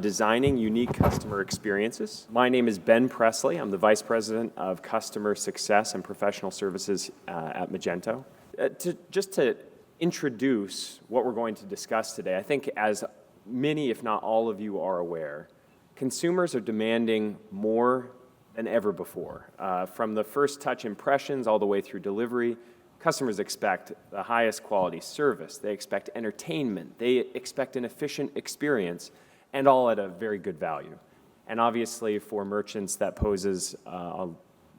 Designing unique customer experiences. My name is Ben Presley. I'm the Vice President of Customer Success and Professional Services at Magento. Just to introduce what we're going to discuss today, I think as many, if not all of you are aware, consumers are demanding more than ever before. From the first touch impressions all the way through delivery, customers expect the highest quality service. They expect entertainment. They expect an efficient experience, and all at a very good value. And obviously, for merchants, that poses a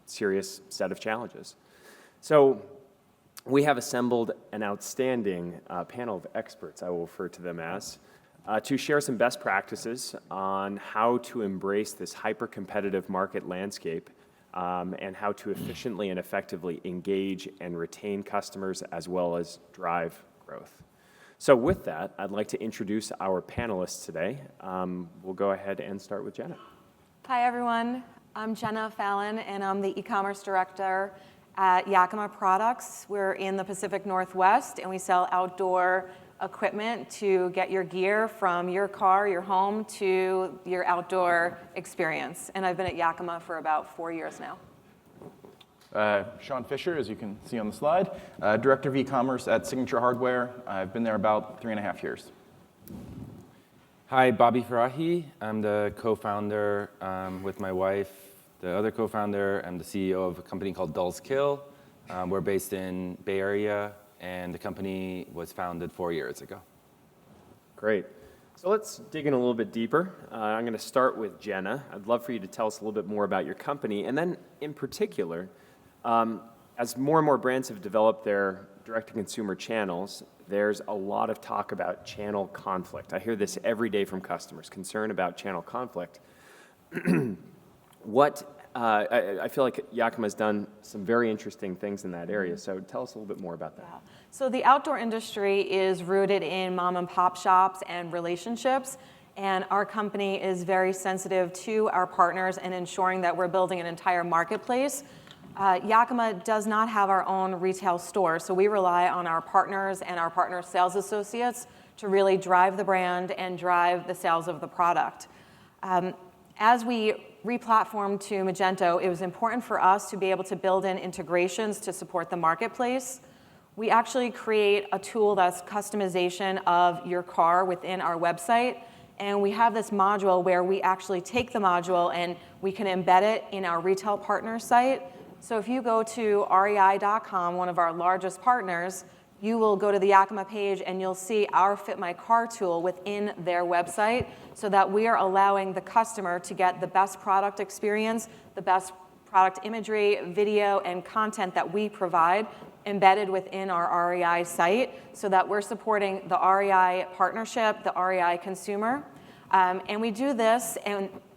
serious set of challenges. So we have assembled an outstanding panel of experts, I will refer to them as, to share some best practices on how to embrace this hyper-competitive market landscape and how to efficiently and effectively engage and retain customers as well as drive growth. So with that, I'd like to introduce our panelists today. We'll go ahead and start with Jenna. Hi, everyone. I'm Jenna Fallon, and I'm the e-commerce director at Yakima Products. We're in the Pacific Northwest, and we sell outdoor equipment to get your gear from your car, your home, to your outdoor experience. And I've been at Yakima for about 4 years now. Sean Fisher, as you can see on the slide, Director of E-commerce at Signature Hardware. I've been there about 3.5 years. Hi, Bobby Farahi. I'm the co-founder with my wife, the other co-founder. I'm the CEO of a company called Dulls Kill. We're based in Bay Area, and the company was founded 4 years ago. Great. So let's dig in a little bit deeper. I'm going to start with Jenna. I'd love for you to tell us a little bit more about your company, and then in particular, as more and more brands have developed their direct-to-consumer channels, there's a lot of talk about channel conflict. I hear this every day from customers, concern about channel conflict. I feel like Yakima's done some very interesting things in that area, so tell us a little bit more about that. Yeah. So the outdoor industry is rooted in mom and pop shops and relationships, and our company is very sensitive to our partners and ensuring that we're building an entire marketplace. Yakima does not have our own retail store, so we rely on our partners and our partner sales associates to really drive the brand and drive the sales of the product. As we replatformed to Magento, it was important for us to be able to build in integrations to support the marketplace. We actually create a tool that's customization of your car within our website, and we have this module where we actually take the module and we can embed it in our retail partner site. So if you go to rei.com, one of our largest partners, you will go to the Yakima page and you'll see our Fit My Car tool within their website so that we are allowing the customer to get the best product experience, the best product imagery, video, and content that we provide embedded within our REI site so that we're supporting the REI partnership, the REI consumer. And we do this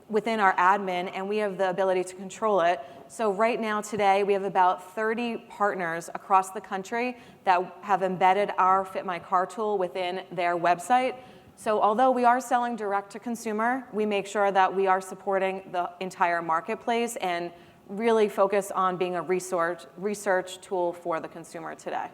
within our admin, and we have the ability to control it. So right now, today, we have about 30 partners across the country that have embedded our Fit My Car tool within their website. So although we are selling direct to consumer, we make sure that we are supporting the entire marketplace and really focus on being a research tool for the consumer today.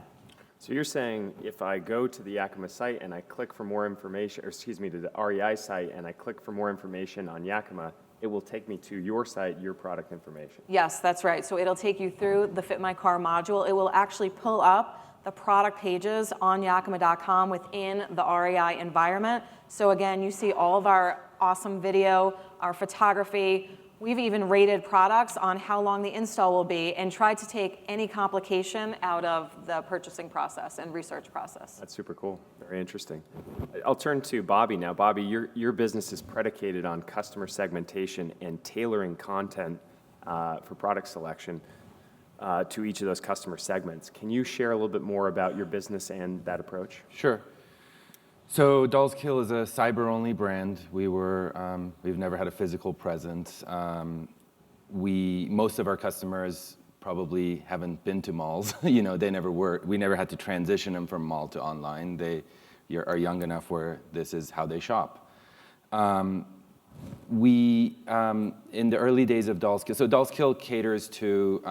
So you're saying if I go to the Yakima site and I click for more information, or excuse me, to the REI site and I click for more information on Yakima, it will take me to your site, your product information. Yes, that's right. So it'll take you through the Fit My Car module. It will actually pull up the product pages on Yakima.com within the REI environment. So again, you see all of our awesome video, our photography. We've even rated products on how long the install will be and tried to take any complication out of the purchasing process and research process. That's super cool. Very interesting. I'll turn to Bobby now. Bobby, your business is predicated on customer segmentation and tailoring content for product selection to each of those customer segments. Can you share a little bit more about your business and that approach? Sure. So Dulls Kill is a cyber-only brand. We've never had a physical presence. Most of our customers probably haven't been to malls. They never were. We never had to transition them from mall to online. They are young enough where this is how they shop. In the early days of Dulls Kill, so Dulls Kill caters to,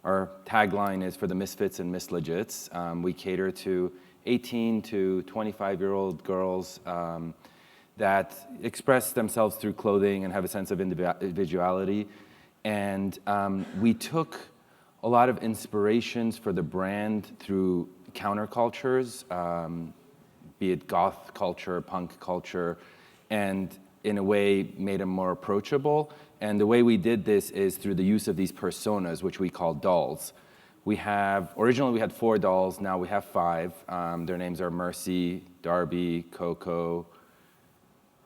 our tagline is for the misfits and mislegits. We cater to 18 to 25-year-old girls that express themselves through clothing and have a sense of individuality. And we took a lot of inspirations for the brand through countercultures, be it goth culture, punk culture, and in a way made them more approachable. And the way we did this is through the use of these personas, which we call dolls. Originally we had 4 dolls, now we have 5. Their names are Mercy, Darby, Coco,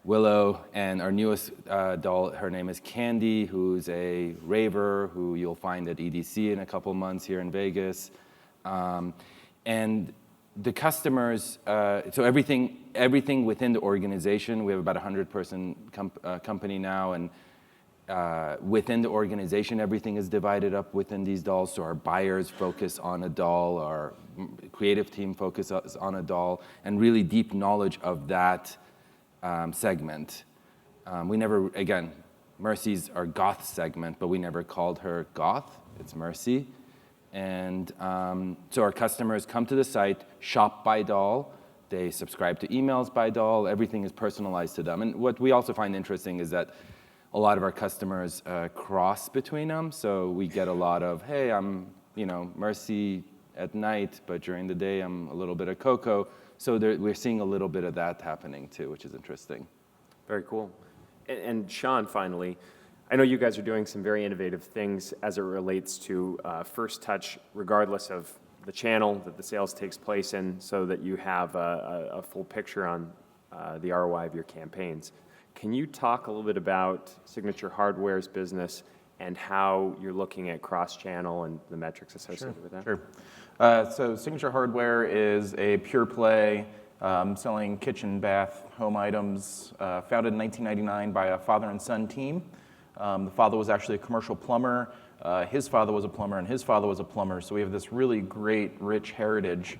Willow, and our newest doll, her name is Candy, who's a raver who you'll find at EDC in a couple months here in Vegas. And the customers, so everything within the organization, we have about 100-person company now, and within the organization, everything is divided up within these dolls. So our buyers focus on a doll, our creative team focuses on a doll, and really deep knowledge of that segment. We never, again, Mercy's our goth segment, but we never called her goth. It's Mercy. And so our customers come to the site, shop by doll, they subscribe to emails by doll, everything is personalized to them. And what we also find interesting is that a lot of our customers cross between them. So we get a lot of, hey, I'm Mercy at night, but during the day I'm a little bit of Coco. So we're seeing a little bit of that happening too, which is interesting. Very cool. And Sean, finally, I know you guys are doing some very innovative things as it relates to First Touch, regardless of the channel that the sales takes place in, so that you have a full picture on the ROI of your campaigns. Can you talk a little bit about Signature Hardware's business and how you're looking at cross-channel and the metrics associated with that? Sure. So Signature Hardware is a pure play selling kitchen, bath, home items, founded in 1999 by a father and son team. The father was actually a commercial plumber. His father was a plumber, and his father was a plumber. So we have this really great, rich heritage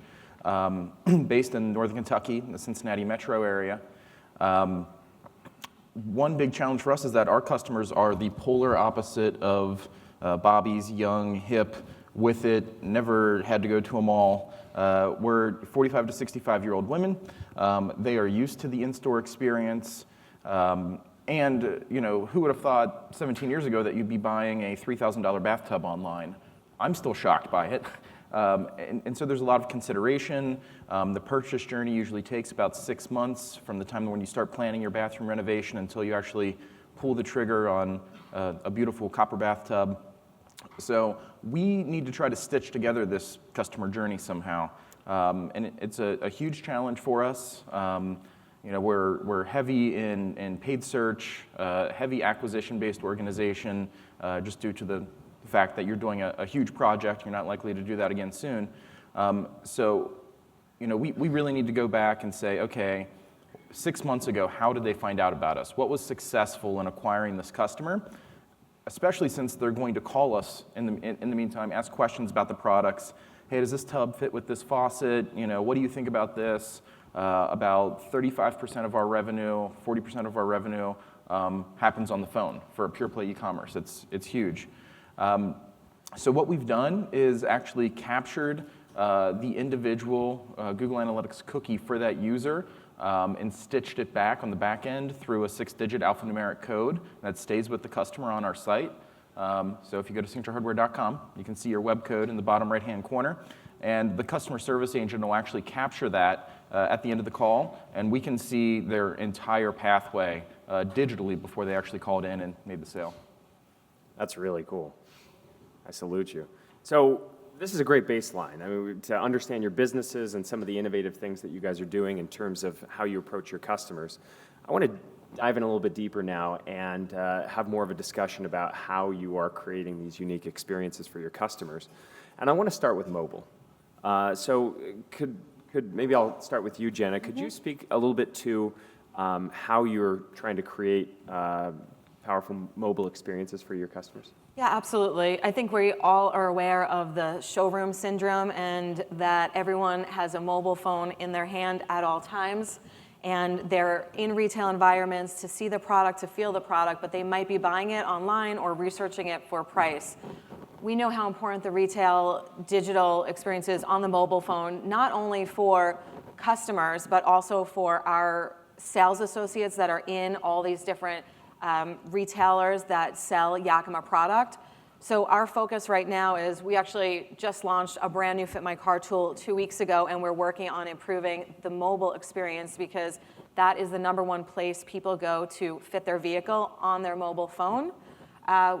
based in northern Kentucky, in the Cincinnati metro area. One big challenge for us is that our customers are the polar opposite of Bobby's young, hip, with it, never had to go to a mall. We're 45 to 65-year-old women. They are used to the in-store experience. And who would have thought 17 years ago that you'd be buying a $3,000 bathtub online? I'm still shocked by it. And so there's a lot of consideration. The purchase journey usually takes about 6 months from the time when you start planning your bathroom renovation until you actually pull the trigger on a beautiful copper bathtub. So we need to try to stitch together this customer journey somehow. And it's a huge challenge for us. We're heavy in paid search, heavy acquisition-based organization, just due to the fact that you're doing a huge project. You're not likely to do that again soon. So we really need to go back and say, okay, 6 months ago, how did they find out about us? What was successful in acquiring this customer? Especially since they're going to call us in the meantime, ask questions about the products. Hey, does this tub fit with this faucet? What do you think about this? About 35% of our revenue, 40% of our revenue happens on the phone for pure play e-commerce. It's huge. So what we've done is actually captured the individual Google Analytics cookie for that user and stitched it back on the back end through a 6-digit alphanumeric code that stays with the customer on our site. So if you go to signaturehardware.com, you can see your web code in the bottom right-hand corner. And the customer service agent will actually capture that at the end of the call, and we can see their entire pathway digitally before they actually called in and made the sale. That's really cool. I salute you. So this is a great baseline. I mean, to understand your businesses and some of the innovative things that you guys are doing in terms of how you approach your customers. I want to dive in a little bit deeper now and have more of a discussion about how you are creating these unique experiences for your customers. And I want to start with mobile. So maybe I'll start with you, Jenna. Could you speak a little bit to how you're trying to create powerful mobile experiences for your customers? Yeah, absolutely. I think we all are aware of the showroom syndrome and that everyone has a mobile phone in their hand at all times. And they're in retail environments to see the product, to feel the product, but they might be buying it online or researching it for price. We know how important the retail digital experience is on the mobile phone, not only for customers, but also for our sales associates that are in all these different retailers that sell Yakima product. So our focus right now is we actually just launched a brand new Fit My Car tool 2 weeks ago, and we're working on improving the mobile experience because that is the #1 place people go to fit their vehicle on their mobile phone.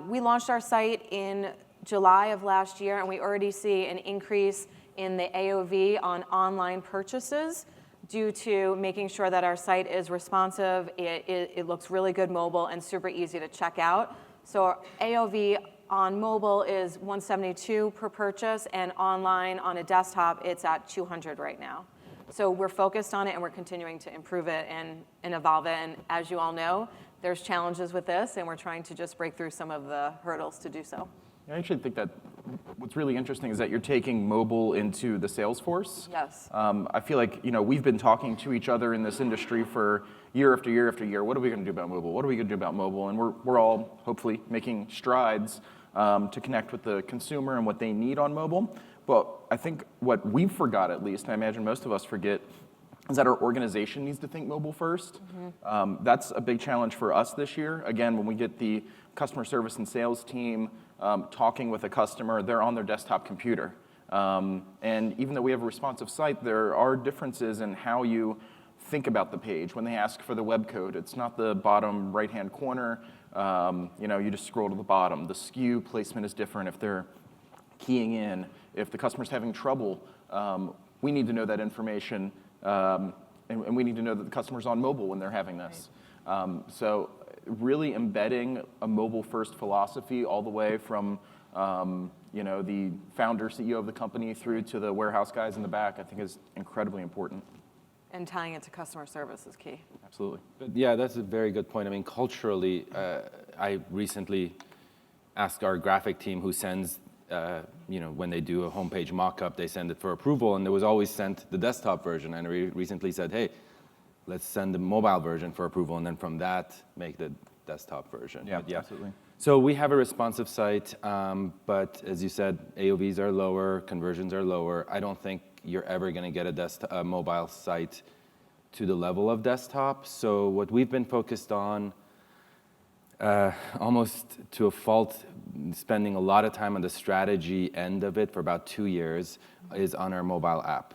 We launched our site in July of last year, and we already see an increase in the AOV on online purchases due to making sure that our site is responsive, it looks really good mobile, and super easy to check out. So our AOV on mobile is $172 per purchase, and online on a desktop, it's at $200 right now. So we're focused on it, and we're continuing to improve it and evolve it. And as you all know, there's challenges with this, and we're trying to just break through some of the hurdles to do so. I actually think that what's really interesting is that you're taking mobile into the sales force. Yes. I feel like we've been talking to each other in this industry for year after year after year. What are we going to do about mobile? What are we going to do about mobile? And we're all hopefully making strides to connect with the consumer and what they need on mobile. But I think what we forgot, at least, and I imagine most of us forget, is that our organization needs to think mobile first. That's a big challenge for us this year. Again, when we get the customer service and sales team talking with a customer, they're on their desktop computer. And even though we have a responsive site, there are differences in how you think about the page. When they ask for the web code, it's not the bottom right-hand corner. You just scroll to the bottom. The SKU placement is different if they're keying in. If the customer's having trouble, we need to know that information, and we need to know that the customer's on mobile when they're having this. So really embedding a mobile-first philosophy all the way from the founder, CEO of the company through to the warehouse guys in the back, I think is incredibly important. And tying it to customer service is key. Absolutely. But yeah, that's a very good point. I mean, culturally, I recently asked our graphic team who sends, when they do a homepage mock-up, they send it for approval, and it was always sent the desktop version. And we recently said, hey, let's send the mobile version for approval, and then from that, make the desktop version. Yeah, But absolutely. So we have a responsive site, but as you said, AOVs are lower, conversions are lower. I don't think you're ever going to get a mobile site to the level of desktop. So what we've been focused on, almost to a fault, spending a lot of time on the strategy end of it for about 2 years, is on our mobile app.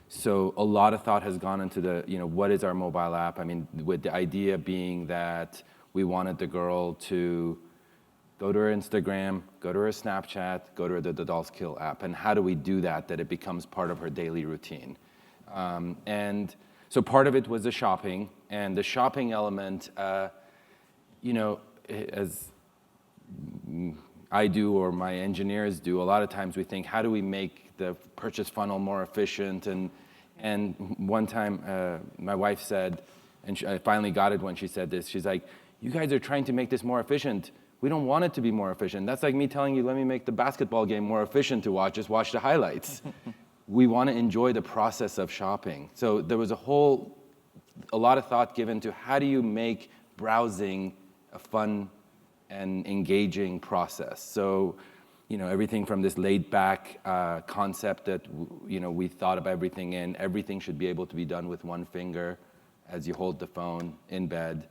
So a lot of thought has gone into what is our mobile app? I mean, with the idea being that we wanted the girl to go to her Instagram, go to her Snapchat, go to the Dolls Kill app. And how do we do that it becomes part of her daily routine? And so part of it was the shopping. And the shopping element, as I do or my engineers do, a lot of times we think, how do we make the purchase funnel more efficient? And one time my wife said, and I finally got it when she said this, she's like, you guys are trying to make this more efficient. We don't want it to be more efficient. That's like me telling you, let me make the basketball game more efficient to watch, just watch the highlights. We want to enjoy the process of shopping. So there was a lot of thought given to how do you make browsing a fun and engaging process. So, everything from this laid-back concept that, we thought of everything in. Everything should be able to be done with one finger as you hold the phone in bed.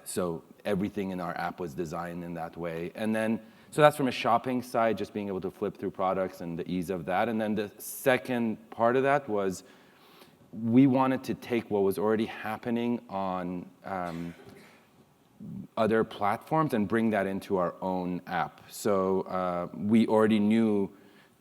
So everything in our app was designed in that way. And then, so that's from a shopping side, just being able to flip through products and the ease of that. And then the second part of that was we wanted to take what was already happening on other platforms and bring that into our own app. So we already knew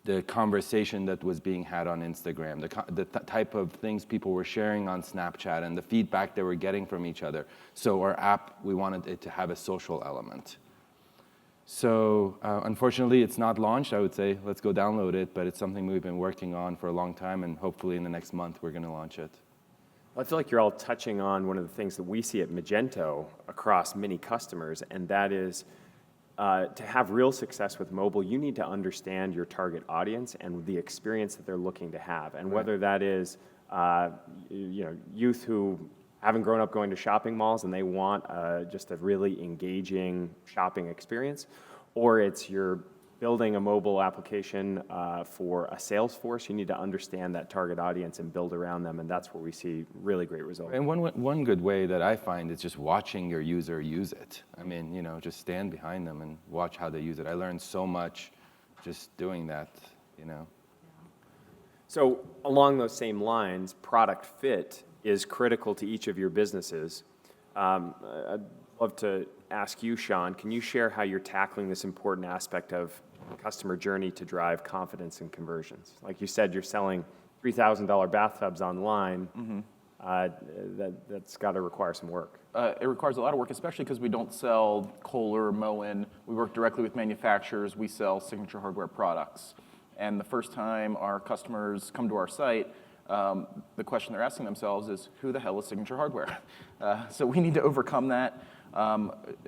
the conversation that was being had on Instagram, the type of things people were sharing on Snapchat, and the feedback they were getting from each other. So our app, we wanted it to have a social element. So unfortunately, it's not launched. I would say, let's go download it, but it's something we've been working on for a long time, and hopefully in the next month, we're going to launch it. I feel like you're all touching on one of the things that we see at Magento across many customers, and that is to have real success with mobile, you need to understand your target audience and the experience that they're looking to have. And whether that is youth who haven't grown up going to shopping malls and they want just a really engaging shopping experience, or it's your building a mobile application for a sales force, you need to understand that target audience and build around them, and that's where we see really great results. And one good way that I find is just watching your user use it. I mean, you know, just stand behind them and watch how they use it. I learned so much just doing that, you know. So along those same lines, product fit is critical to each of your businesses. I'd love to ask you, Sean, can you share how you're tackling this important aspect of customer journey to drive confidence and conversions? Like you said, you're selling $3,000 bathtubs online. That's got to require some work. It requires a lot of work, especially because we don't sell Kohler, Moen. We work directly with manufacturers. We sell signature hardware products. And the first time our customers come to our site, the question they're asking themselves is, who the hell is Signature Hardware? So we need to overcome that,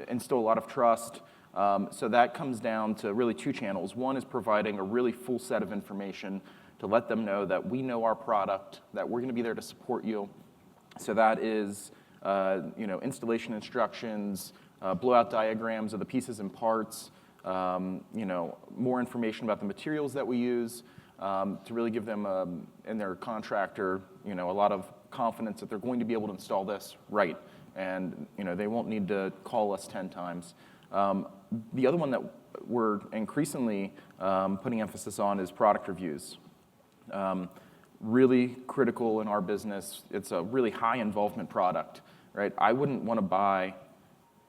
instill a lot of trust. So that comes down to really two channels. One is providing a really full set of information to let them know that we know our product, that we're going to be there to support you. So that is installation instructions, blowout diagrams of the pieces and parts, more information about the materials that we use, to really give them and their contractor, a lot of confidence that they're going to be able to install this right, and they won't need to call us 10 times. The other one that we're increasingly putting emphasis on is product reviews. Really critical in our business. It's a really high involvement product, right? I wouldn't want to buy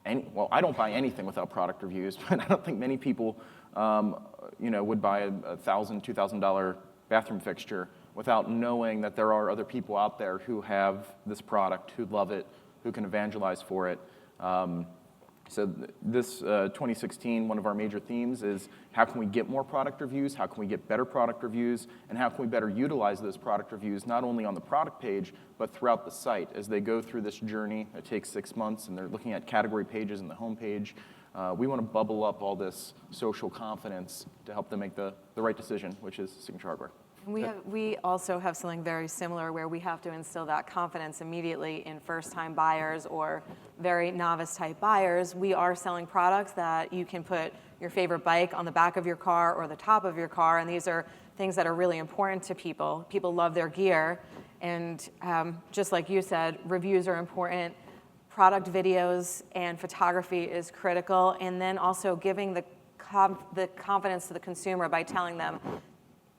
I don't buy anything without product reviews, but I don't think many people, would buy a $1,000, $2,000 bathroom fixture without knowing that there are other people out there who have this product, who love it, who can evangelize for it. So this 2016, one of our major themes is how can we get more product reviews, how can we get better product reviews, and how can we better utilize those product reviews not only on the product page, but throughout the site. As they go through this journey, it takes 6 months, and they're looking at category pages in the home page. We want to bubble up all this social confidence to help them make the right decision, which is Signature Hardware. We also have something very similar where we have to instill that confidence immediately in first-time buyers or very novice-type buyers. We are selling products that you can put your favorite bike on the back of your car or the top of your car, and these are things that are really important to people. People love their gear, and just like you said, reviews are important. Product videos and photography is critical, and then also giving the confidence to the consumer by telling them,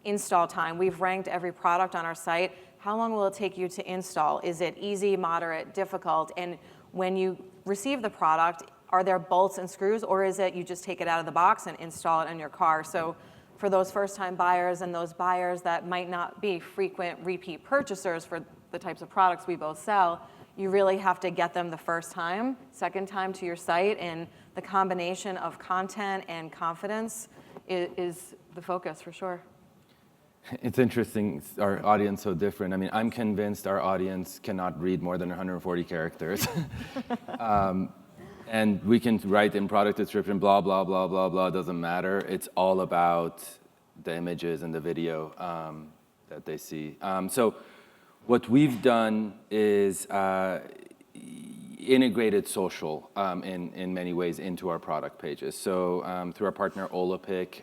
install time. We've ranked every product on our site. How long will it take you to install? Is it easy, moderate, difficult? And when you receive the product, are there bolts and screws, or is it you just take it out of the box and install it in your car? So for those first-time buyers and those buyers that might not be frequent repeat purchasers for the types of products we both sell, you really have to get them the first time, second time to your site, and the combination of content and confidence is the focus for sure. It's interesting, our audience so different. I mean, I'm convinced our audience cannot read more than 140 characters. And we can write in product description, blah, blah, blah, blah, blah, doesn't matter. It's all about the images and the video that they see. So what we've done is integrated social in many ways into our product pages. So through our partner Olapic,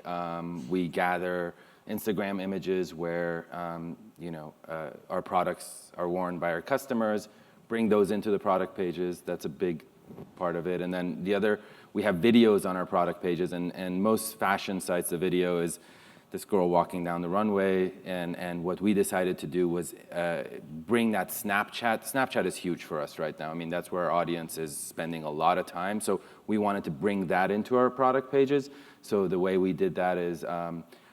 we gather Instagram images where our products are worn by our customers, bring those into the product pages. That's a big part of it. And then the other, we have videos on our product pages, and most fashion sites, the video is this girl walking down the runway, and what we decided to do was bring that Snapchat. Snapchat is huge for us right now. I mean, that's where our audience is spending a lot of time. So we wanted to bring that into our product pages. So the way we did that is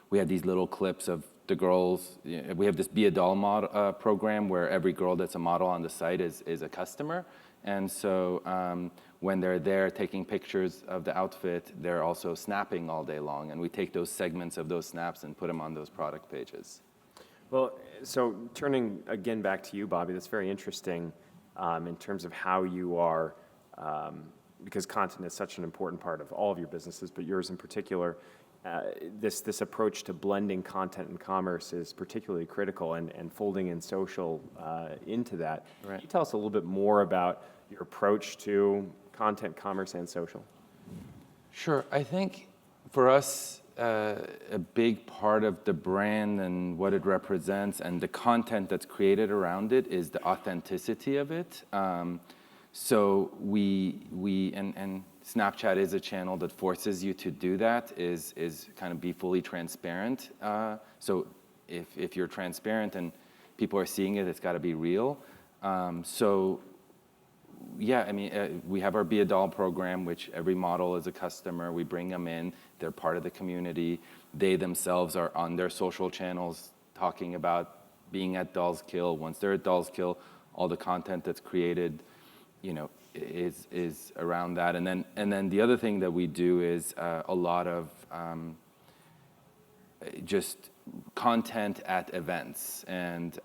we had these little clips of the girls. We have this Be a Doll model, program where every girl that's a model on the site is a customer. And so when they're there taking pictures of the outfit, they're also snapping all day long. And we take those segments of those snaps and put them on those product pages. Well, so turning again back to you, Bobby, that's very interesting in terms of how you are, because content is such an important part of all of your businesses, but yours in particular. This approach to blending content and commerce is particularly critical, and folding in social into that. Right. Can you tell us a little bit more about your approach to content, commerce, and social? Sure. I think for us, a big part of the brand and what it represents and the content that's created around it is the authenticity of it. So and Snapchat is a channel that forces you to do that, is kind of be fully transparent. So if you're transparent and people are seeing it, it's got to be real. So yeah, I mean, we have our Be a Doll program, which every model is a customer. We bring them in. They're part of the community. They themselves are on their social channels talking about being at Dolls Kill. Once they're at Dolls Kill, all the content that's created, you know, is around that. And then the other thing that we do is a lot of just content at events. And,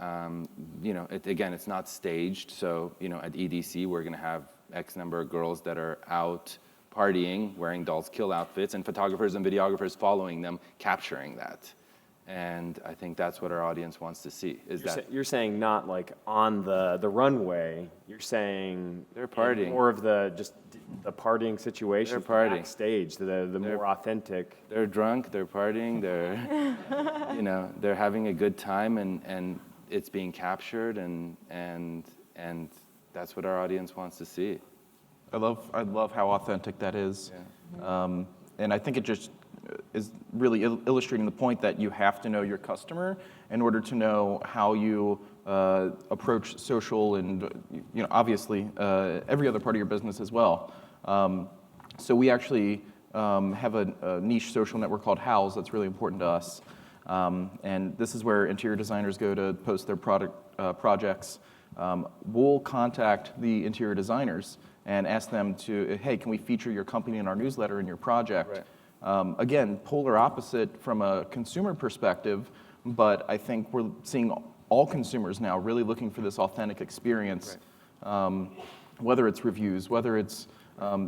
you know, again, it's not staged. So, you know, at EDC, we're going to have X number of girls that are out partying, wearing Dolls Kill outfits, and photographers and videographers following them, capturing that. And I think that's what our audience wants to see. You're saying not like on the runway. You're saying they're partying. More of the partying situation. They're partying. Backstage, the more authentic. They're drunk. They're partying. They're you know, they're having a good time, and it's being captured, and that's what our audience wants to see. I love how authentic that is. Yeah. And I think it just is really illustrating the point that you have to know your customer in order to know how you approach social and, you know, obviously every other part of your business as well. So we actually have a niche social network called House that's really important to us. And this is where interior designers go to post their projects. We'll contact the interior designers and ask them to, hey, can we feature your company in our newsletter in your project? Right. Again, polar opposite from a consumer perspective, but I think we're seeing all consumers now really looking for this authentic experience, right. Whether it's reviews, whether it's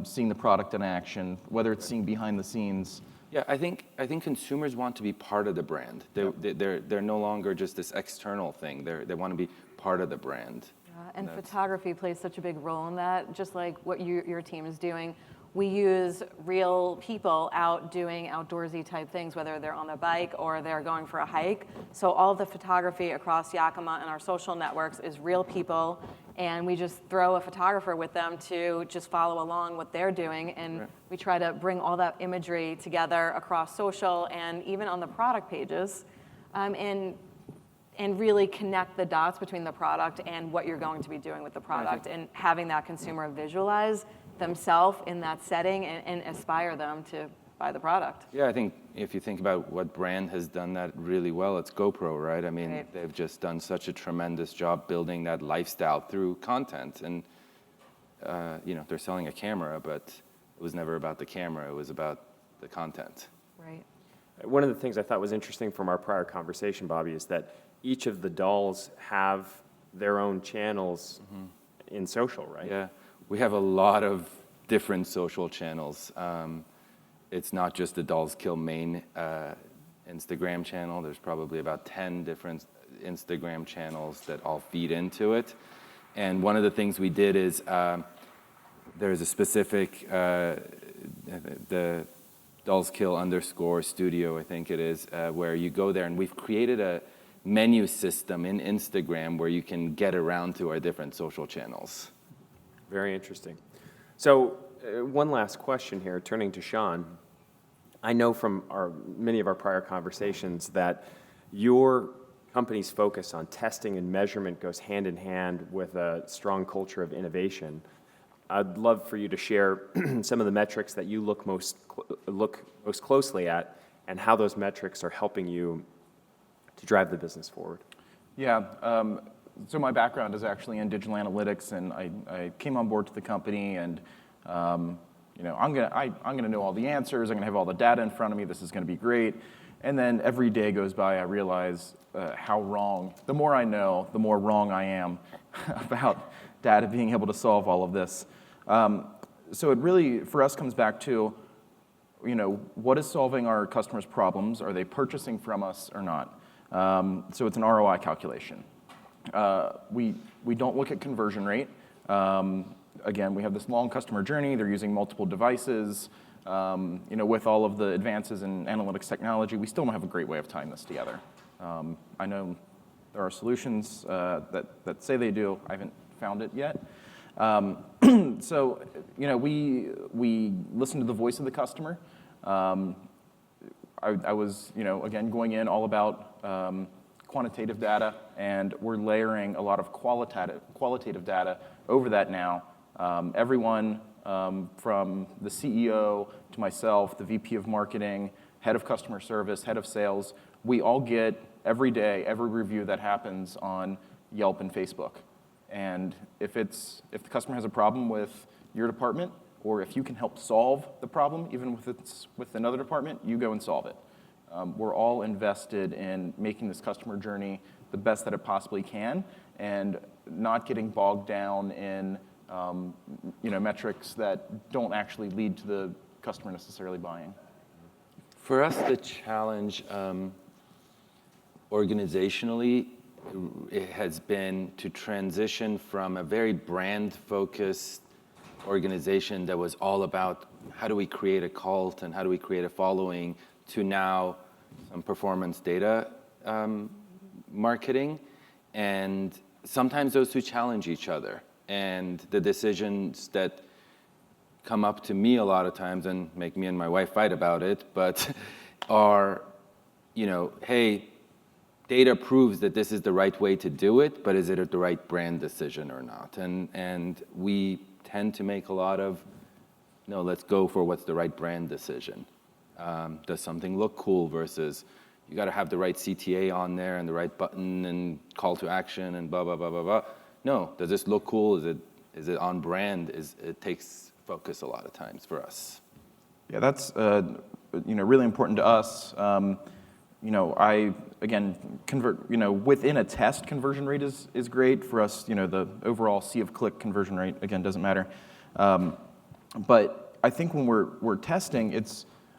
seeing the product in action, whether it's seeing behind the scenes. Yeah, I think consumers want to be part of the brand. They're no longer just this external thing. They want to be part of the brand. And photography plays such a big role in that, just like what your team is doing. We use real people out doing outdoorsy type things, whether they're on a bike or they're going for a hike. So all of the photography across Yakima and our social networks is real people, and we just throw a photographer with them to just follow along what they're doing, and right. We try to bring all that imagery together across social and even on the product pages, and really connect the dots between the product and what you're going to be doing with the product, and having that consumer visualize themselves in that setting and aspire them to buy the product. Yeah, I think if you think about what brand has done that really well, it's GoPro, right? I mean, right. They've just done such a tremendous job building that lifestyle through content. And, you know, they're selling a camera, but it was never about the camera. It was about the content. Right. One of the things I thought was interesting from our prior conversation, Bobby, is that each of the dolls have their own channels in social, right? Yeah. We have a lot of different social channels. It's not just the Dolls Kill main Instagram channel. There's probably about 10 different Instagram channels that all feed into it. And one of the things we did is there's a specific, the Dolls Kill _studio, I think it is, where you go there, and we've created a menu system in Instagram where you can get around to our different social channels. Very interesting. So one last question here, turning to Sean. I know from many of our prior conversations that your company's focus on testing and measurement goes hand in hand with a strong culture of innovation. I'd love for you to share some of the metrics that you look most closely at, and how those metrics are helping you to drive the business forward. Yeah. So my background is actually in digital analytics, and I came on board to the company, and you know, I'm gonna know all the answers. I'm gonna have all the data in front of me. This is gonna be great. And then every day goes by, I realize how wrong. The more I know, the more wrong I am about data being able to solve all of this. So it really, for us, comes back to, you know, what is solving our customers' problems? Are they purchasing from us or not? So it's an ROI calculation. We don't look at conversion rate. again, we have this long customer journey. They're using multiple devices. With all of the advances in analytics technology, we still don't have a great way of tying this together. I know there are solutions that say they do. I haven't found it yet. So, we listen to the voice of the customer. I was, again, going in all about quantitative data, and we're layering a lot of qualitative data over that now. Everyone from the CEO to myself, the VP of marketing, head of customer service, head of sales, we all get every day, every review that happens on Yelp and Facebook. And if the customer has a problem with your department, or if you can help solve the problem, even if it's with another department, you go and solve it. We're all invested in making this customer journey the best that it possibly can, and not getting bogged down in metrics that don't actually lead to the customer necessarily buying. For us, the challenge organizationally, it has been to transition from a very brand-focused organization that was all about how do we create a cult and how do we create a following, to now some performance data marketing. And sometimes those two challenge each other. And the decisions that come up to me a lot of times and make me and my wife fight about it, but are, hey, data proves that this is the right way to do it, but is it the right brand decision or not? And we tend to make a lot of, no, let's go for what's the right brand decision. Does something look cool versus you got to have the right CTA on there and the right button and call to action and blah, blah, blah, blah, blah. No, does this look cool? Is it on brand? It takes focus a lot of times for us. Yeah, that's really important to us. I again convert. Within a test, conversion rate is great for us. The overall sea of click conversion rate again doesn't matter. But I think when we're testing,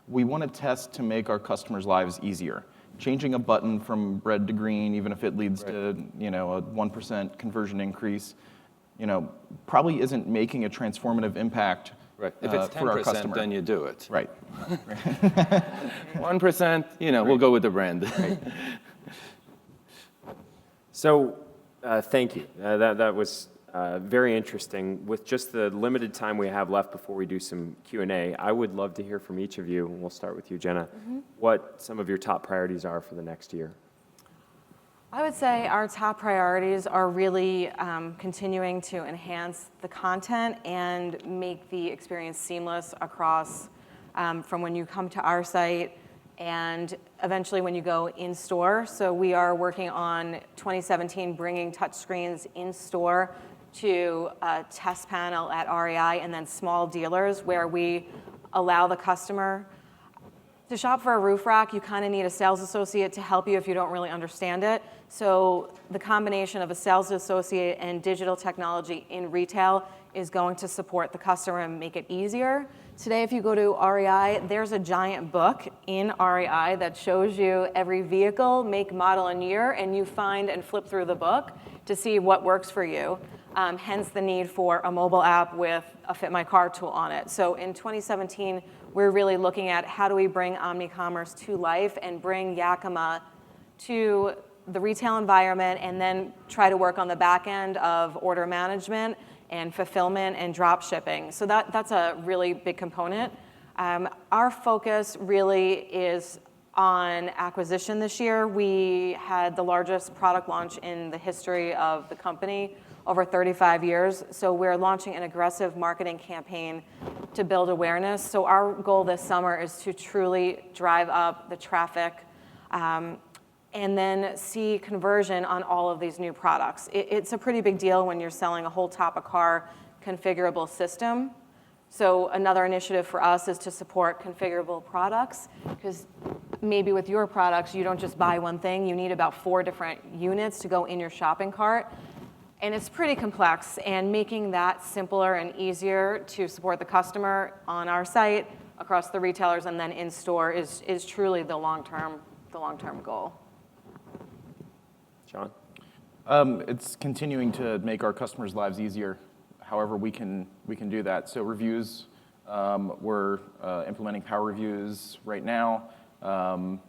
we want to test to make our customers' lives easier. Changing a button from red to green, even if it leads to a 1% conversion increase, probably isn't making a transformative impact. Right. If it's 10%, then you do it. Right. 1%, we'll go with the brand. Right. So, thank you. That was very interesting. With just the limited time we have left before we do some Q&A, I would love to hear from each of you, and we'll start with you, Jenna, what some of your top priorities are for the next year. I would say our top priorities are really continuing to enhance the content and make the experience seamless across from when you come to our site and eventually when you go in store. So we are working on 2017 bringing touchscreens in store to a test panel at REI and then small dealers where we allow the customer to shop for a roof rack. You kind of need a sales associate to help you if you don't really understand it. So the combination of a sales associate and digital technology in retail is going to support the customer and make it easier. Today, if you go to REI, there's a giant book in REI that shows you every vehicle, make, model, and year, and you find and flip through the book to see what works for you. Hence the need for a mobile app with a Fit My Car tool on it. So in 2017, we're really looking at how do we bring omni-commerce to life and bring Yakima to the retail environment and then try to work on the back end of order management and fulfillment and drop shipping. So that's a really big component. Our focus really is on acquisition this year. We had the largest product launch in the history of the company, over 35 years. So we're launching an aggressive marketing campaign to build awareness. So our goal this summer is to truly drive up the traffic and then see conversion on all of these new products. It's a pretty big deal when you're selling a whole top-of-car configurable system. So another initiative for us is to support configurable products, because maybe with your products, you don't just buy one thing. You need about 4 different units to go in your shopping cart. And it's pretty complex, and making that simpler and easier to support the customer on our site, across the retailers, and then in store is truly the long-term goal. John? It's continuing to make our customers' lives easier. however we can do that. So reviews, we're implementing power reviews right now. Trying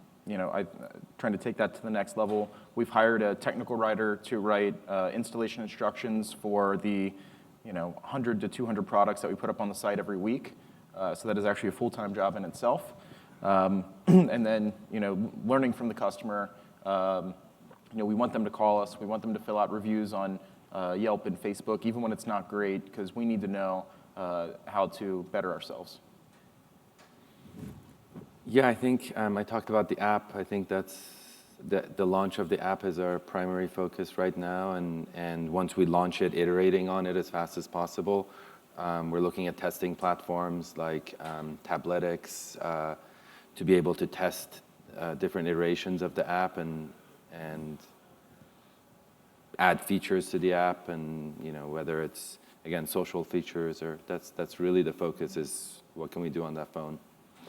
to take that to the next level. We've hired a technical writer to write installation instructions for the 100 to 200 products that we put up on the site every week. So that is actually a full-time job in itself. And then, learning from the customer. We want them to call us. We want them to fill out reviews on Yelp and Facebook, even when it's not great, because we need to know how to better ourselves. Yeah, I think I talked about the app. I think that's the launch of the app is our primary focus right now, and once we launch it, iterating on it as fast as possible. We're looking at testing platforms like Tabletics to be able to test different iterations of the app and add features to the app, and whether it's again social features or that's really the focus is what can we do on that phone.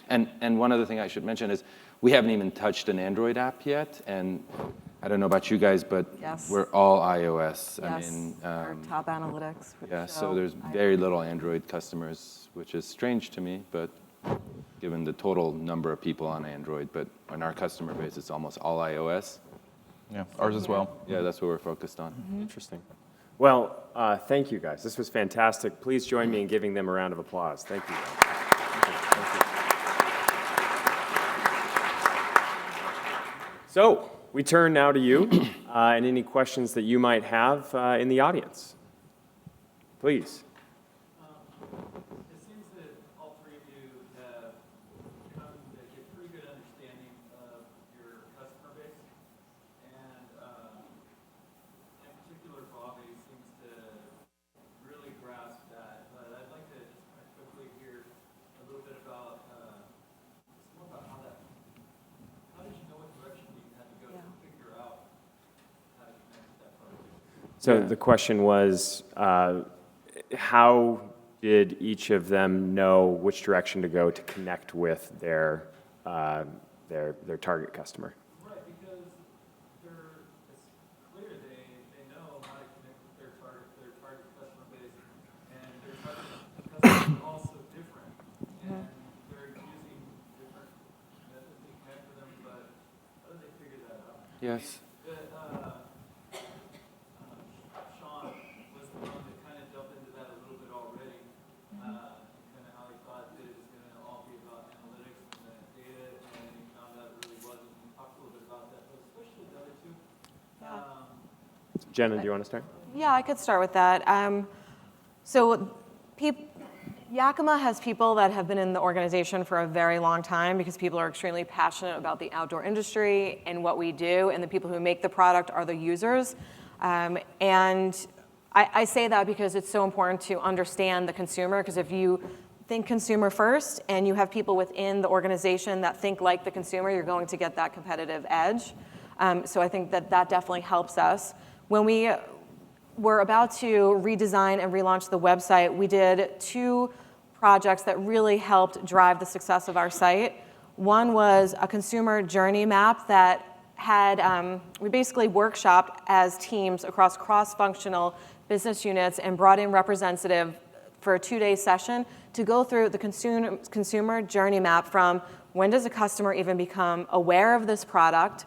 And one other thing I should mention is we haven't even touched an Android app yet, and I don't know about you guys, but Yes. we're all iOS. Yes, our top analytics would Yeah, show so there's very little Android customers, which is strange to me, but given the total number of people on Android, but on our customer base, it's almost all iOS. Yeah, ours as well. Yeah, that's what we're focused on. Interesting. Well, thank you, guys. This was fantastic. Please join me in giving them a round of applause. Thank you. Thank you. So we turn now to you and any questions that you might have in the audience. Please. It seems that all three of you have come to get a pretty good understanding of your customer base, and in particular, Bobby seems to really grasp that. But I'd like to just kind of quickly hear a little bit about more about how did you know what direction you had to go to figure out how to connect with that part of it? So the question was, how did each of them know which direction to go to connect with their target customer? Right, because it's clear they know how to connect with their target customer base, and their target customer is also different, and they're using different methods to connect with them, but how do they figure that out? Yes. Sean was the one that kind of delved into that a little bit already, kind of how he thought that it was going to all be about analytics and the data, and he found out it really wasn't. We talked a little bit about that, but especially the other two. Jenna, do you want to start? Yeah, I could start with that. So Yakima has people that have been in the organization for a very long time because people are extremely passionate about the outdoor industry and what we do, and the people who make the product are the users. And I say that because it's so important to understand the consumer, because if you think consumer first and you have people within the organization that think like the consumer, you're going to get that competitive edge. So I think that definitely helps us. When we were about to redesign and relaunch the website, we did 2 projects that really helped drive the success of our site. One was a consumer journey map that had, we basically workshopped as teams across cross-functional business units and brought in representative for a 2-day session to go through the consumer journey map from when does a customer even become aware of this product,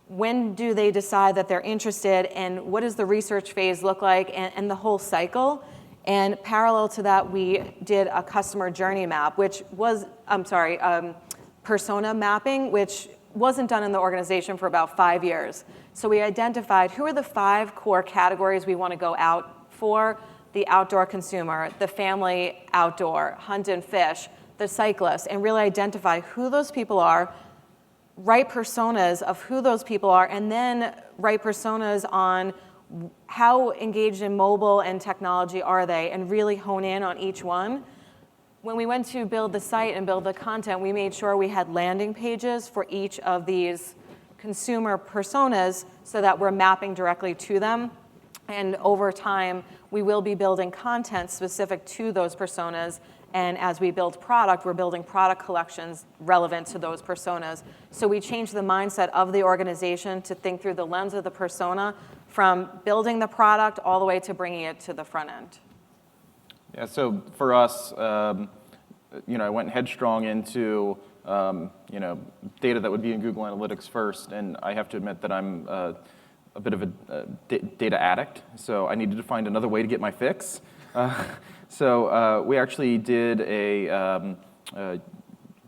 when do they decide that they're interested, and what does the research phase look like, and the whole cycle. And parallel to that, we did a customer journey map, which was, persona mapping, which wasn't done in the organization for about 5 years. So we identified who are the 5 core categories we want to go out for: the outdoor consumer, the family outdoor, hunt and fish, the cyclist, and really identify who those people are, write personas of who those people are, and then write personas on how engaged in mobile and technology are they, and really hone in on each one. When we went to build the site and build the content, we made sure we had landing pages for each of these consumer personas so that we're mapping directly to them. And over time, we will be building content specific to those personas. And as we build product, we're building product collections relevant to those personas. So we changed the mindset of the organization to think through the lens of the persona, from building the product all the way to bringing it to the front end. Yeah, so for us, I went headstrong into, data that would be in Google Analytics first, and I have to admit that I'm a bit of a data addict, so I needed to find another way to get my fix. So we actually did a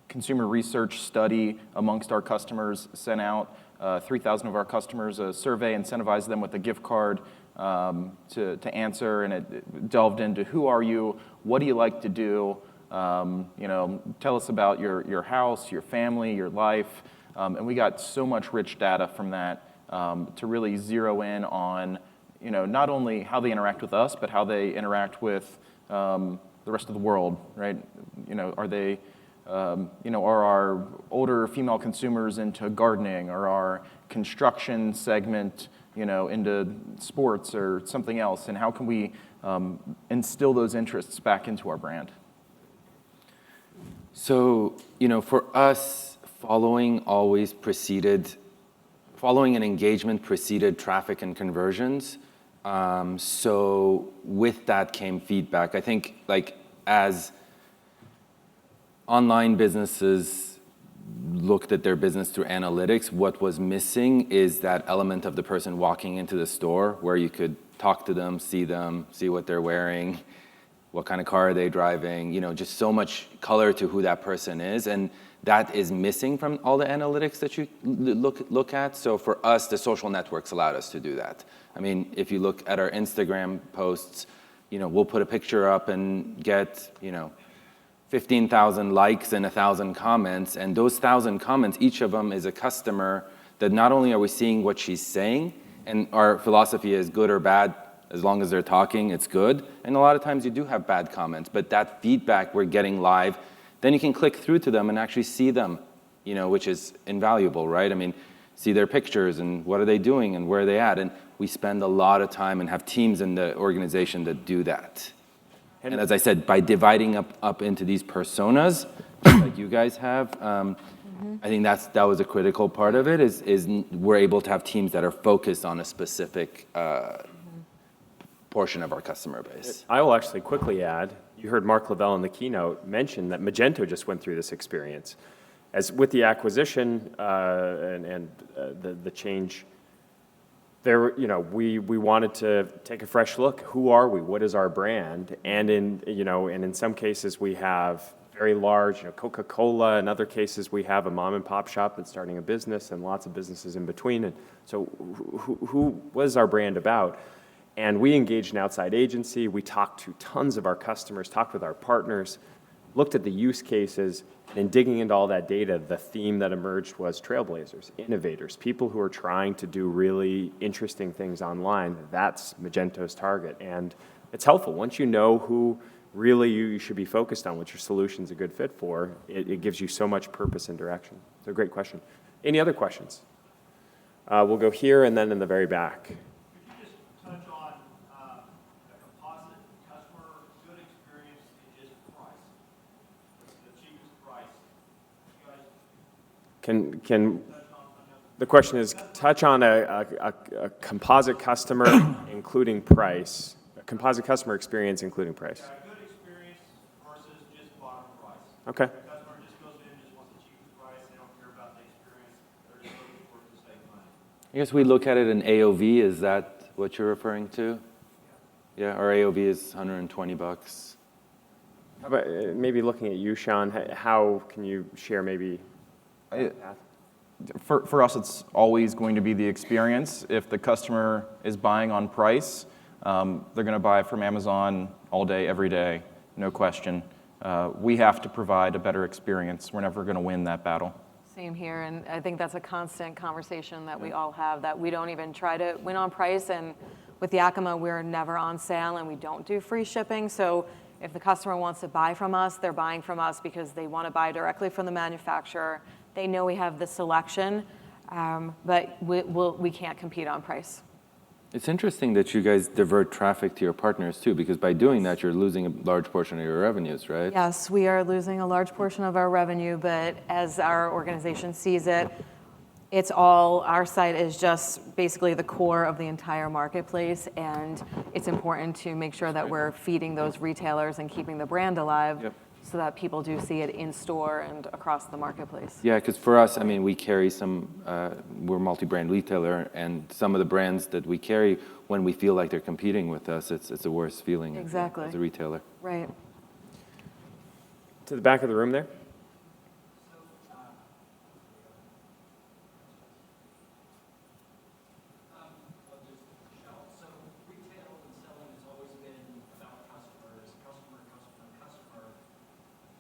consumer research study amongst our customers, sent out 3,000 of our customers a survey, incentivized them with a gift card to answer, and it delved into who are you, what do you like to do, tell us about your house, your family, your life, and we got so much rich data from that to really zero in on not only how they interact with us, but how they interact with the rest of the world, right? Are they are our older female consumers into gardening, or our construction segment, into sports or something else, and how can we instill those interests back into our brand? So, for us, following an engagement preceded traffic and conversions. So with that came feedback. I think as online businesses looked at their business through analytics, what was missing is that element of the person walking into the store where you could talk to them, see what they're wearing, what kind of car are they driving, just so much color to who that person is. And that is missing from all the analytics that you look at. So for us, the social networks allowed us to do that. I mean, if you look at our Instagram posts, we'll put a picture up and get, 15,000 likes and 1,000 comments. And those 1,000 comments, each of them is a customer that not only are we seeing what she's saying, and our philosophy is good or bad, as long as they're talking, it's good. And a lot of times you do have bad comments, but that feedback we're getting live, then you can click through to them and actually see them, which is invaluable, right? I mean, see their pictures and what are they doing and where are they at. And we spend a lot of time and have teams in the organization that do that. And as I said, by dividing up into these personas, like you guys have, I think that was a critical part of it, is we're able to have teams that are focused on a specific portion of our customer base. I will actually quickly add, you heard Mark Lavelle in the keynote mention that Magento just went through this experience. As with the acquisition and the change, there, we wanted to take a fresh look. Who are we? What is our brand? And in some cases we have very large, Coca-Cola. In other cases we have a mom and pop shop that's starting a business, and lots of businesses in between. And so, what is our brand about? And we engaged an outside agency. We talked to tons of our customers, talked with our partners, looked at the use cases, and digging into all that data, the theme that emerged was trailblazers, innovators, people who are trying to do really interesting things online. That's Magento's target. And it's helpful. Once you know who really you should be focused on, what your solution's a good fit for, it gives you so much purpose and direction. So great question. Any other questions? We'll go here and then in the very back. Touch on a composite customer good experience and just price. What's the cheapest price? You guys Can touch on the question is, touch on a composite customer including price, a composite customer experience including price. a good experience versus just bottom price. Okay. The customer just goes in and just wants the cheapest price. They don't care about the experience. They're just looking for it to save money. I guess we look at it in AOV. Is that what you're referring to? Yeah, our AOV is $120. How about maybe looking at you, Sean, how can you share maybe? For us, it's always going to be the experience. If the customer is buying on price, they're going to buy from Amazon all day, every day, no question. We have to provide a better experience. We're never going to win that battle. Same here, and I think that's a constant conversation that we all have, that we don't even try to win on price, and with Yakima, we're never on sale and we don't do free shipping. So if the customer wants to buy from us, they're buying from us because they want to buy directly from the manufacturer. They know we have the selection, but we can't compete on price. It's interesting that you guys divert traffic to your partners too, because by doing that, you're losing a large portion of your revenues, right? Yes, we are losing a large portion of our revenue, but as our organization sees it, It's all, our site is just basically the core of the entire marketplace, and it's important to make sure that we're feeding those retailers and keeping the brand alive. Yep. So that people do see it in store and across the marketplace. Yeah, because for us, I mean, we carry we're a multi-brand retailer, and some of the brands that we carry, when we feel like they're competing with us, it's the worst feeling Exactly. as a retailer. Right. To the back of the room there. So retail and selling has always been about customers, customer, customer, customer.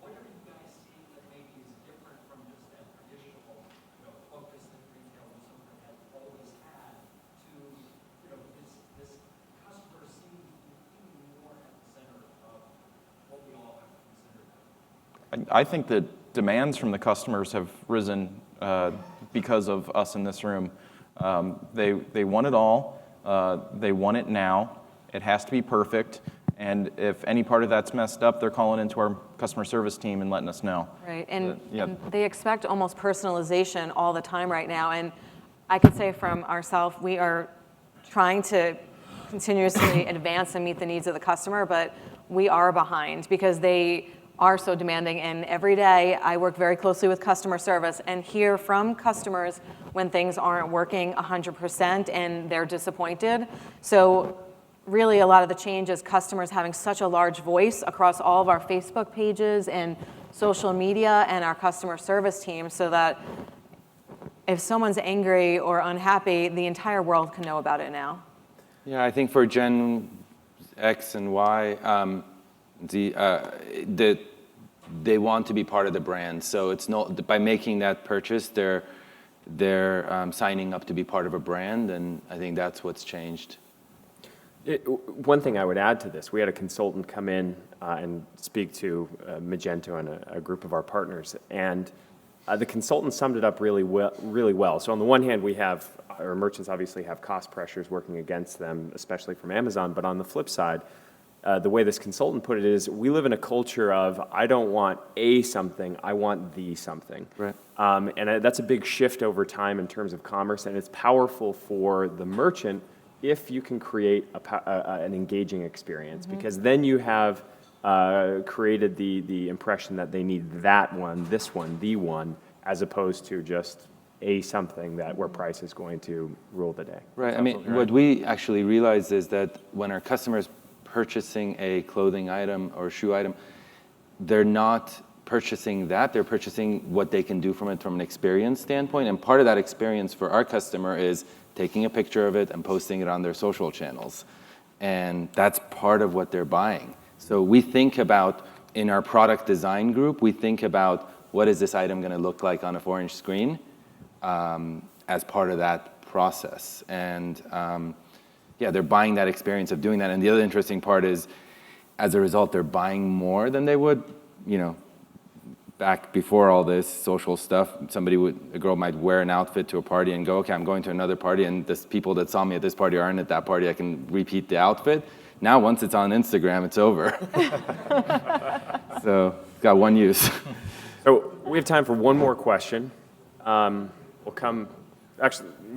What are you guys seeing that maybe is different from just that traditional, focus that retail and something has always had to, this customer seems to be even more at the center of what we all have to consider? I think that demands from the customers have risen because of us in this room. They want it all. They want it now. It has to be perfect. And if any part of that's messed up, they're calling into our customer service team and letting us know. Right, and Yeah. they expect almost personalization all the time right now. And I could say from ourselves, we are trying to continuously advance and meet the needs of the customer, but we are behind because they are so demanding. And every day I work very closely with customer service and hear from customers when things aren't working 100% and they're disappointed. So really a lot of the change is customers having such a large voice across all of our Facebook pages and social media and our customer service team, so that if someone's angry or unhappy, the entire world can know about it now. Yeah, I think for Gen X and Y, they want to be part of the brand. So it's not, by making that purchase, they're signing up to be part of a brand, and I think that's what's changed. One thing I would add to this, we had a consultant come in and speak to Magento and a group of our partners, and the consultant summed it up really well. So on the one hand, our merchants obviously have cost pressures working against them, especially from Amazon, but on the flip side, the way this consultant put it is, we live in a culture of, I don't want a something, I want the something. Right. And that's a big shift over time in terms of commerce, and it's powerful for the merchant if you can create an engaging experience, because then you have created the impression that they need that one, this one, the one, as opposed to just a something where price is going to rule the day. Right. I mean, what we actually realize is that when our customers purchasing a clothing item or shoe item, they're not purchasing that, they're purchasing what they can do from an experience standpoint. And part of that experience for our customer is taking a picture of it and posting it on their social channels. And that's part of what they're buying. So we think about, in our product design group, we think about what is this item going to look like on a 4-inch screen as part of that process. And yeah, they're buying that experience of doing that. And the other interesting part is, as a result, they're buying more than they would, back before all this social stuff. A girl might wear an outfit to a party and go, okay, I'm going to another party, and the people that saw me at this party aren't at that party. I can repeat the outfit. Now, once it's on Instagram, it's over. So it's got one use. So we have time for one more question. We'll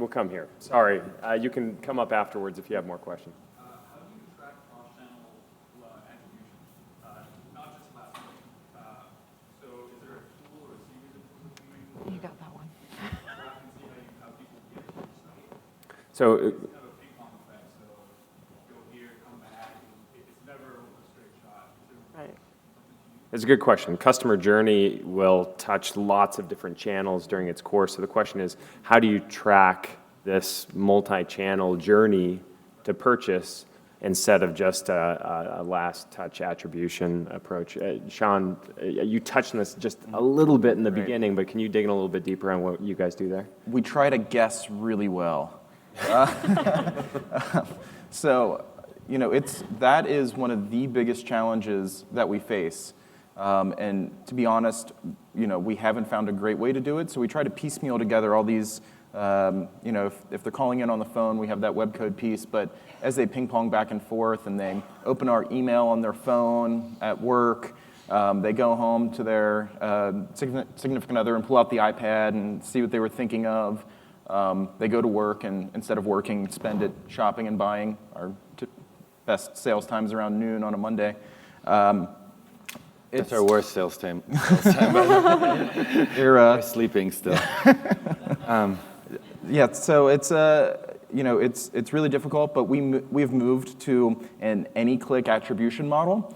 come here. Sorry, you can come up afterwards if you have more questions. How do you track cross-channel attribution, not just last month? So is there a tool or a series of tools that you use? You got that one. Track and see how people get to your site? So It's kind of a ping pong effect, so go here, come back, and it's never a straight shot. Right. it's a good question. Customer journey will touch lots of different channels during its course. So the question is, how do you track this multi-channel journey to purchase instead of just a last touch attribution approach? Sean, you touched on this just a little bit in the beginning, but can you dig in a little bit deeper on what you guys do there? We try to guess really well. So, that is one of the biggest challenges that we face. And to be honest, we haven't found a great way to do it. So we try to piecemeal together all these, if they're calling in on the phone, we have that web code piece. But as they ping pong back and forth and they open our email on their phone at work, they go home to their significant other and pull out the iPad and see what they were thinking of. They go to work, and instead of working, spend it shopping and buying. Our best sales time is around noon on a Monday. That's our worst sales time. They're Sleeping still. yeah, so it's it's really difficult, but we've moved to an any-click attribution model.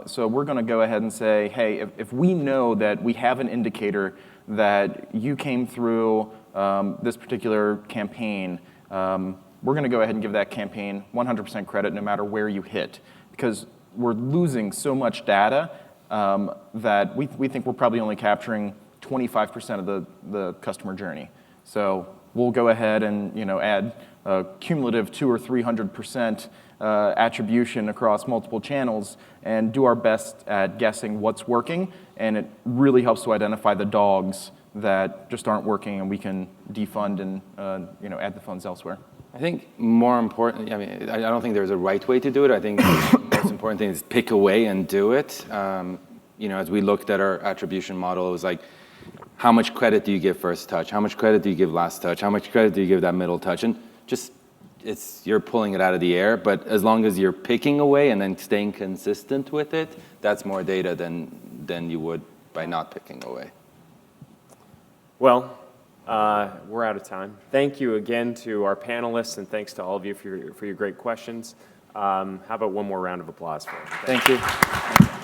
So we're going to go ahead and say, hey, if we know that we have an indicator that you came through this particular campaign, we're going to go ahead and give that campaign 100% credit no matter where you hit, because we're losing so much data that we think we're probably only capturing 25% of the customer journey. So we'll go ahead and add a cumulative 200 or 300% attribution across multiple channels and do our best at guessing what's working, and it really helps to identify the dogs that just aren't working, and we can defund and add the funds elsewhere. I think more important, I mean, I don't think there's a right way to do it. I think the most important thing is pick away and do it. As we looked at our attribution model, it was like, how much credit do you give first touch? How much credit do you give last touch? How much credit do you give that middle touch? And just, you're pulling it out of the air, but as long as you're picking away and then staying consistent with it, that's more data than you would by not picking away. Well, we're out of time. Thank you again to our panelists, and thanks to all of you for your great questions. How about one more round of applause for them? Thank you.